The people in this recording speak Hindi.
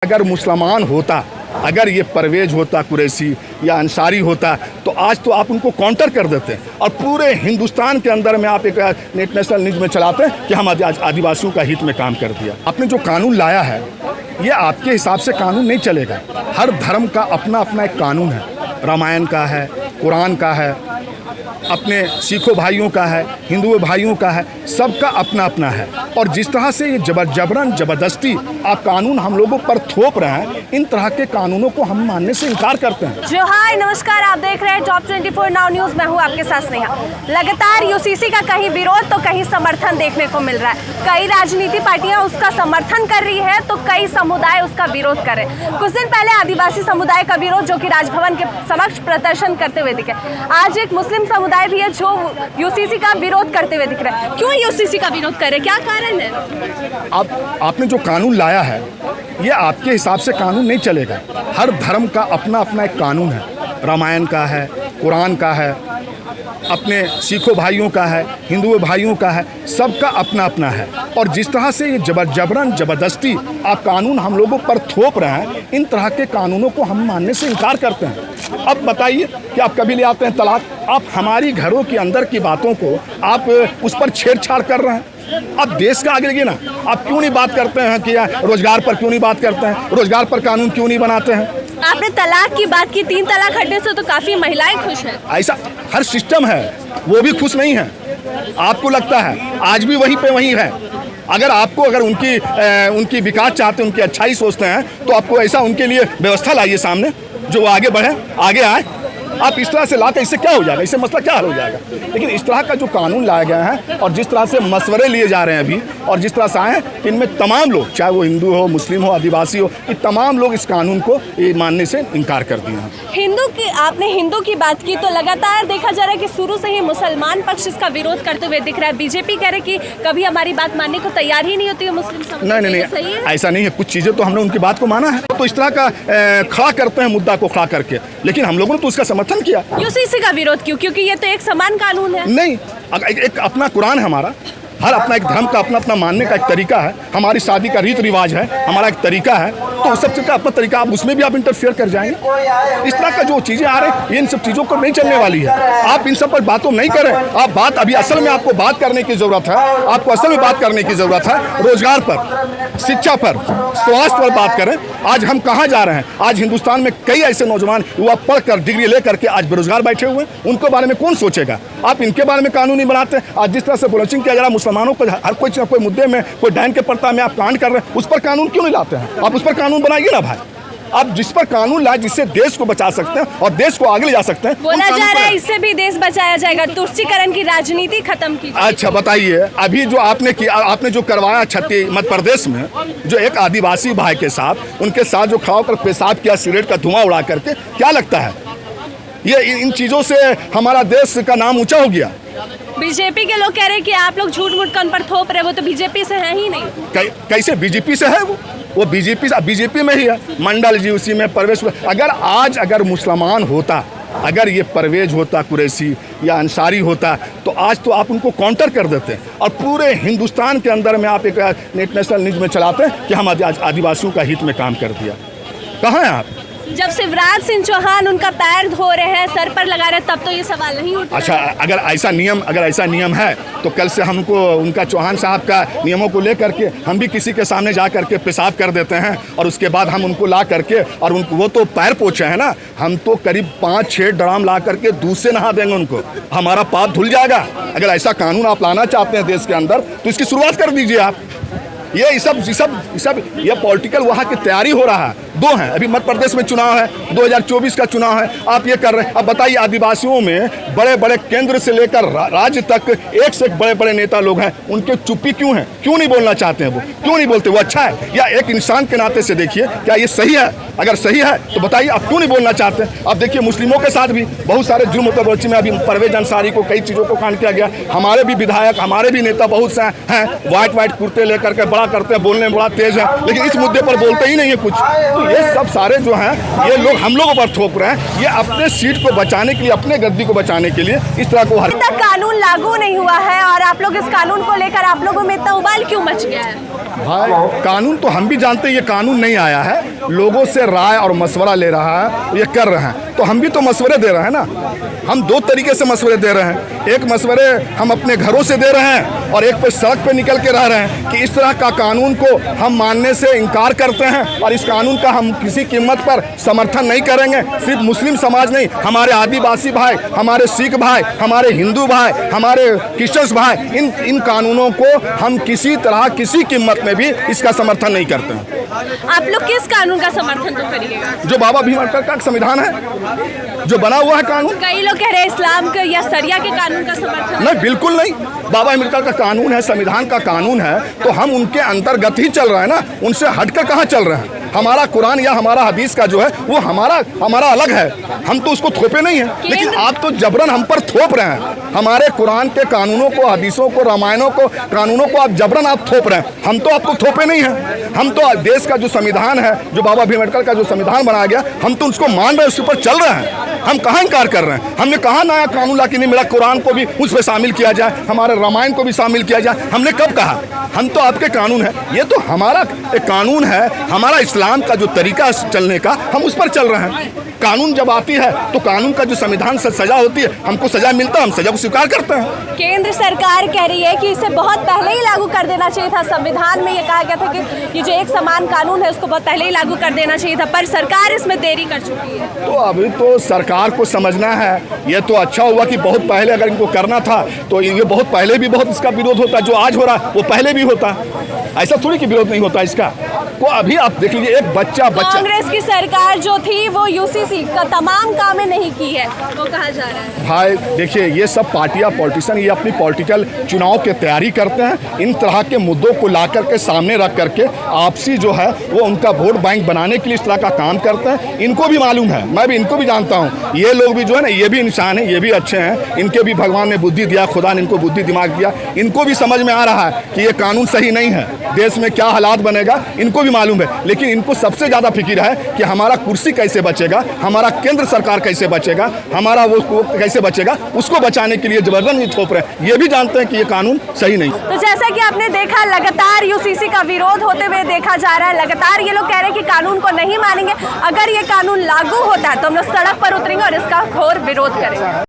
अगर मुसलमान होता, अगर ये परवेज होता कुरैशी या अंसारी होता तो आज तो आप उनको काउंटर कर देते और पूरे हिंदुस्तान के अंदर में आप एक नेशनल न्यूज़ में चलाते हैं कि हम आदिवासियों का हित में काम कर दिया। आपने जो कानून लाया है ये आपके हिसाब से कानून नहीं चलेगा। हर धर्म का अपना अपना एक कानून है, रामायण का है, कुरान का है, अपने सिखों भाइयों का है, हिंदू भाइयों का है, सबका अपना अपना है। और जिस तरह से ये जबरन ज़बरदस्ती आप कानून हम लोगों पर थोप रहे हैं, इन तरह के कानूनों को हम मानने से इनकार करते हैं। जो हाय नमस्कार, आप देख रहे हैं टॉप 24 नाउ न्यूज़। मैं हूं आपके साथ स्नेहा। लगातार यूसीसी का कहीं विरोध तो कहीं समर्थन देखने को मिल रहा है। कई राजनीति पार्टियां उसका समर्थन कर रही है तो कई समुदाय उसका विरोध कर रहे हैं। कुछ दिन पहले आदिवासी समुदाय का विरोध जो कि राजभवन के समक्ष प्रदर्शन करते हुए दिखे। आज एक मुस्लिम समुदाय भी है जो यूसीसी का विरोध करते हुए दिख रहा है। क्यों यूसीसी का विरोध कर रहे हैं, क्या कारण है? आपने जो कानून लाया है ये आपके हिसाब से कानून नहीं चलेगा। हर धर्म का अपना अपना एक कानून है, रामायण का है, कुरान का है, अपने सिखों भाइयों का है, हिंदू भाइयों का है, सबका अपना अपना है। और जिस तरह से ये जबरन ज़बरदस्ती आप कानून हम लोगों पर थोप रहे हैं, इन तरह के कानूनों को हम मानने से इनकार करते हैं। अब बताइए कि आप कभी ले आते हैं तलाक, आप हमारी घरों के अंदर की बातों को आप उस पर छेड़छाड़ कर रहे हैं। अब देश का आगे लगे ना, आप क्यों नहीं बात करते हैं कि रोजगार पर क्यों नहीं बात करते हैं, रोजगार पर कानून क्यों नहीं बनाते हैं? आपने तलाक की बात की, 3 तलाक हटने से तो काफी महिलाएं खुश हैं। ऐसा हर सिस्टम है, वो भी खुश नहीं है। आपको लगता है आज भी वहीं पे वहीं है। अगर उनकी विकास चाहते हैं, उनकी अच्छाई सोचते हैं तो आपको ऐसा उनके लिए व्यवस्था लाइए सामने जो आगे बढ़े, आगे आए। आप इस तरह से लाकर इससे क्या हो जाएगा, इससे मसला क्या हल हो जाएगा? लेकिन इस तरह का जो कानून लाया गया है और जिस तरह से मशवरे लिए जा रहे हैं अभी और जिस तरह से आए हैं, इनमें तमाम लोग, चाहे वो हिंदू हो, मुस्लिम हो, आदिवासी हो, ये तमाम लोग इस कानून को ये मानने से इनकार कर दिए हैं। आपने हिंदू की बात की तो लगातार देखा जा रहा है कि शुरू से ही मुसलमान पक्ष इसका विरोद करते हुए दिख रहा है। बीजेपी कह रहे कि कभी हमारी बात मानने को तैयार ही नहीं होती है मुस्लिम समुदाय। नहीं, ऐसा नहीं है। कुछ चीज़ें तो हमने उनकी बात को माना है, तो इस तरह का खड़ा करते हैं मुद्दा को खड़ा करके, लेकिन हम लोगों ने तो उसका समर्थन किया। यूसीसी का विरोध क्यों? क्योंकि ये तो एक समान कानून है। नहीं, एक अपना कुरान है हमारा, हर अपना एक धर्म का अपना अपना मानने का एक तरीका है। हमारी शादी का रीत रिवाज है, हमारा एक तरीका है, तो उस सब चीज़ का अपना तरीका, आप उसमें भी आप इंटरफेयर कर जाएंगे। इस तरह का जो चीज़ें आ रही हैं, इन सब चीज़ों को नहीं चलने वाली है। आप इन सब पर बातों नहीं करें। आप बात अभी असल में आपको बात करने की ज़रूरत है, आपको असल में बात करने की ज़रूरत है रोजगार पर, शिक्षा पर, स्वास्थ्य पर बात करें। आज हम कहाँ जा रहे हैं? आज हिंदुस्तान में कई ऐसे नौजवान युवा पढ़कर डिग्री लेकर के आज बेरोजगार बैठे हुए हैं। उनके बारे में कौन सोचेगा? आप इनके बारे में कानून नहीं बनाते। आज जिस तरह से बुलंचिंग किया जा रहा है मुसलमानों को, हर कोई ना कोई मुद्दे में, कोई डायन के पर्दा में आप कांड कर रहे हैं, उस पर कानून क्यों नहीं लाते हैं? आप उस पर कानून बनाइए ना भाई। आप जिस पर कानून लाए जिससे देश को बचा सकते हैं और देश को आगे ले जा सकते हैं। बोला जा रहा है इससे भी देश बचाया जाएगा, तुष्टीकरण की राजनीति खत्म की। अच्छा बताइए, अभी जो आपने किया, आपने जो करवाया मध्य प्रदेश में, जो एक आदिवासी भाई के साथ, उनके साथ जो खड़ा होकर पेशाब किया, सिगरेट का धुआं उड़ा करके, क्या लगता है ये इन चीज़ों से हमारा देश का नाम ऊंचा हो गया? बीजेपी के लोग कह रहे हैं कि आप लोग झूठ मूठ कन पर थोप रहे, वो तो बीजेपी से है ही नहीं। कैसे बीजेपी से है? वो बीजेपी में ही है। मंडल जी उसी में, परवेज। अगर मुसलमान होता, अगर ये परवेज होता कुरैशी या अंसारी होता तो आज तो आप उनको काउंटर कर देते और पूरे हिंदुस्तान के अंदर में आप एक नेशनल न्यूज़ में चलाते हैं कि हम आदिवासियों का हित में काम कर दिया। कहाँ हैं आप? जब शिवराज सिंह चौहान उनका पैर धो रहे हैं, सर पर लगा रहे, तब तो ये सवाल नहीं उठता। अच्छा, अगर ऐसा नियम है तो कल से हमको उनका चौहान साहब का नियमों को लेकर के हम भी किसी के सामने जा करके पेशाब कर देते हैं और उसके बाद हम उनको ला करके और वो तो पैर पोछे हैं ना, हम तो करीब 5-6 ड्राम ला करके दूध से नहा देंगे उनको, हमारा पाप धुल जाएगा। अगर ऐसा कानून आप लाना चाहते हैं देश के अंदर तो इसकी शुरुआत कर दीजिए आप। ये सब पॉलिटिकल वहाँ की तैयारी हो रहा है। 2 हैं, अभी मध्य प्रदेश में चुनाव है, 2024 का चुनाव है, आप ये कर रहे हैं। अब बताइए, आदिवासियों में बड़े बड़े केंद्र से लेकर राज्य तक एक से एक बड़े बड़े नेता लोग हैं, उनके चुप्पी क्यों है? क्यों नहीं बोलना चाहते हैं? वो क्यों नहीं बोलते? वो अच्छा है या एक इंसान के नाते से देखिए, क्या ये सही है? अगर सही है तो बताइए आप क्यों नहीं बोलना चाहते? अब देखिए मुस्लिमों के साथ भी बहुत सारे जुर्म होते हैं। में अभी परवेज अंसारी को कई चीज़ों को कांड किया गया। हमारे भी विधायक, हमारे भी नेता बहुत से हैं, वाइट कुर्ते लेकर के बड़ा करते हैं, बोलने में बड़ा तेज है, लेकिन इस मुद्दे पर बोलते ही नहीं है कुछ। तो ये सब सारे जो हैं ये लोग हम लोगों पर थोप रहे हैं। ये अपने सीट को बचाने के लिए, अपने गद्दी को बचाने के लिए इस तरह को अभी तक कानून लागू नहीं हुआ है और आप लोग इस कानून को लेकर आप लोगों में इतना उबाल क्यों मच गया है? भाई कानून तो हम भी जानते हैं ये कानून नहीं आया है, लोगों से राय और मशवरा ले रहा है, ये कर रहे हैं, तो हम भी तो मशवरे दे रहे हैं ना। हम दो तरीके से मशवरे दे रहे हैं, एक मशवरे हम अपने घरों से दे रहे हैं और एक पे सड़क पे निकल के रह रहे हैं कि इस तरह का कानून को हम मानने से इनकार करते हैं और इस कानून का हम किसी कीमत पर समर्थन नहीं करेंगे। सिर्फ मुस्लिम समाज नहीं, हमारे आदिवासी भाई, हमारे सिख भाई, हमारे हिंदू भाई, हमारे क्रिश्चियन भाई, इन कानूनों को हम किसी तरह किसी कीमत में भी इसका समर्थन नहीं करते हैं। आप लोग किस कानून का समर्थन तो करिएगा? जो बाबा भीम अम्बेडकर का संविधान है, जो बना हुआ है कानून। कई लोग कह रहे हैं इस्लाम के या शरिया के कानून का समर्थन। नहीं, बिल्कुल नहीं। बाबा अम्बेडकर का कानून है, संविधान का कानून है, तो हम उनके अंतर्गत ही चल रहे हैं ना, उनसे हटकर कहाँ चल रहे हैं। हमारा कुरान या हमारा हदीस का जो है वो हमारा अलग है, हम तो उसको थोपे नहीं है, लेकिन आप तो जबरन हम पर थोप रहे हैं। हमारे कुरान के कानूनों को, हदीसों को, रामायणों को, कानूनों को आप जबरन आप थोप रहे हैं। हम तो आपको थोपे नहीं हैं, हम तो देश का जो संविधान है, जो बाबा भीम अम्बेडकर का जो संविधान बनाया गया, हम तो उसको मान रहे हैं, उसके ऊपर चल रहे हैं। हम कहाँ इनकार कर रहे हैं? हमने कहा नया कानून ला के नहीं मिला, कुरान को भी उसमें शामिल किया जाए, हमारे रामायण को भी शामिल किया जाए, हमने कब कहा? हम तो आपके कानून है, ये तो हमारा एक कानून है, हमारा इस्लाम का जो तरीका चलने का, हम उस पर चल रहे हैं। कानून जब आती है तो कानून का जो संविधान से सजा होती है, हमको सजा मिलता है, हम सजा को स्वीकार करते हैं। केंद्र सरकार कह रही है कि इसे बहुत पहले ही लागू कर देना चाहिए था। संविधान में ये कहा गया था कि ये जो एक समान कानून है उसको बहुत पहले ही लागू कर देना चाहिए था, पर सरकार इसमें देरी कर चुकी है। तो अभी तो सरकार को समझना है, ये तो अच्छा हुआ कि बहुत पहले अगर इनको करना था तो ये बहुत पहले भी बहुत इसका विरोध होता, जो आज हो रहा है वो पहले भी होता। ऐसा थोड़ी कि विरोध नहीं होता इसका। तो अभी आप देख लीजिए, एक बच्चा कांग्रेस की सरकार जो थी वो यूसीसी का तमाम कामें नहीं की है, वो कहा जा रहा है। भाई देखिए, ये सब पार्टियां, पॉलिटिशियन ये अपनी पॉलिटिकल चुनाव की तैयारी करते हैं। इन तरह के मुद्दों को ला करके सामने रख करके आपसी जो है वो उनका वोट बैंक बनाने के लिए इस तरह का काम करते हैं। इनको भी मालूम है, मैं भी इनको भी जानता हूँ, ये लोग भी जो है ना, ये भी इंसान है, ये भी अच्छे हैं, इनके भी भगवान ने बुद्धि दिया, खुदा ने इनको बुद्धि दिमाग दिया, इनको भी समझ में आ रहा है कि ये कानून सही नहीं है, देश में क्या हालात बनेगा इनको भी मालूम है। लेकिन इनको सबसे ज़्यादा फिक्र है कि हमारा कुर्सी कैसे बचेगा, हमारा केंद्र सरकार कैसे बचेगा, हमारा वो कैसे बचेगा, उसको बचाने के लिए जबरदस्ती थोप रहे हैं। ये भी जानते हैं कि ये कानून सही नहीं। तो जैसा कि आपने देखा, लगातार यूसीसी का विरोध होते हुए देखा जा रहा है। लगातार ये लोग कह रहे हैं कि कानून को नहीं मानेंगे, अगर ये कानून लागू होता है तो हम लोग सड़क पर उतरेंगे और इसका घोर विरोध करेंगे।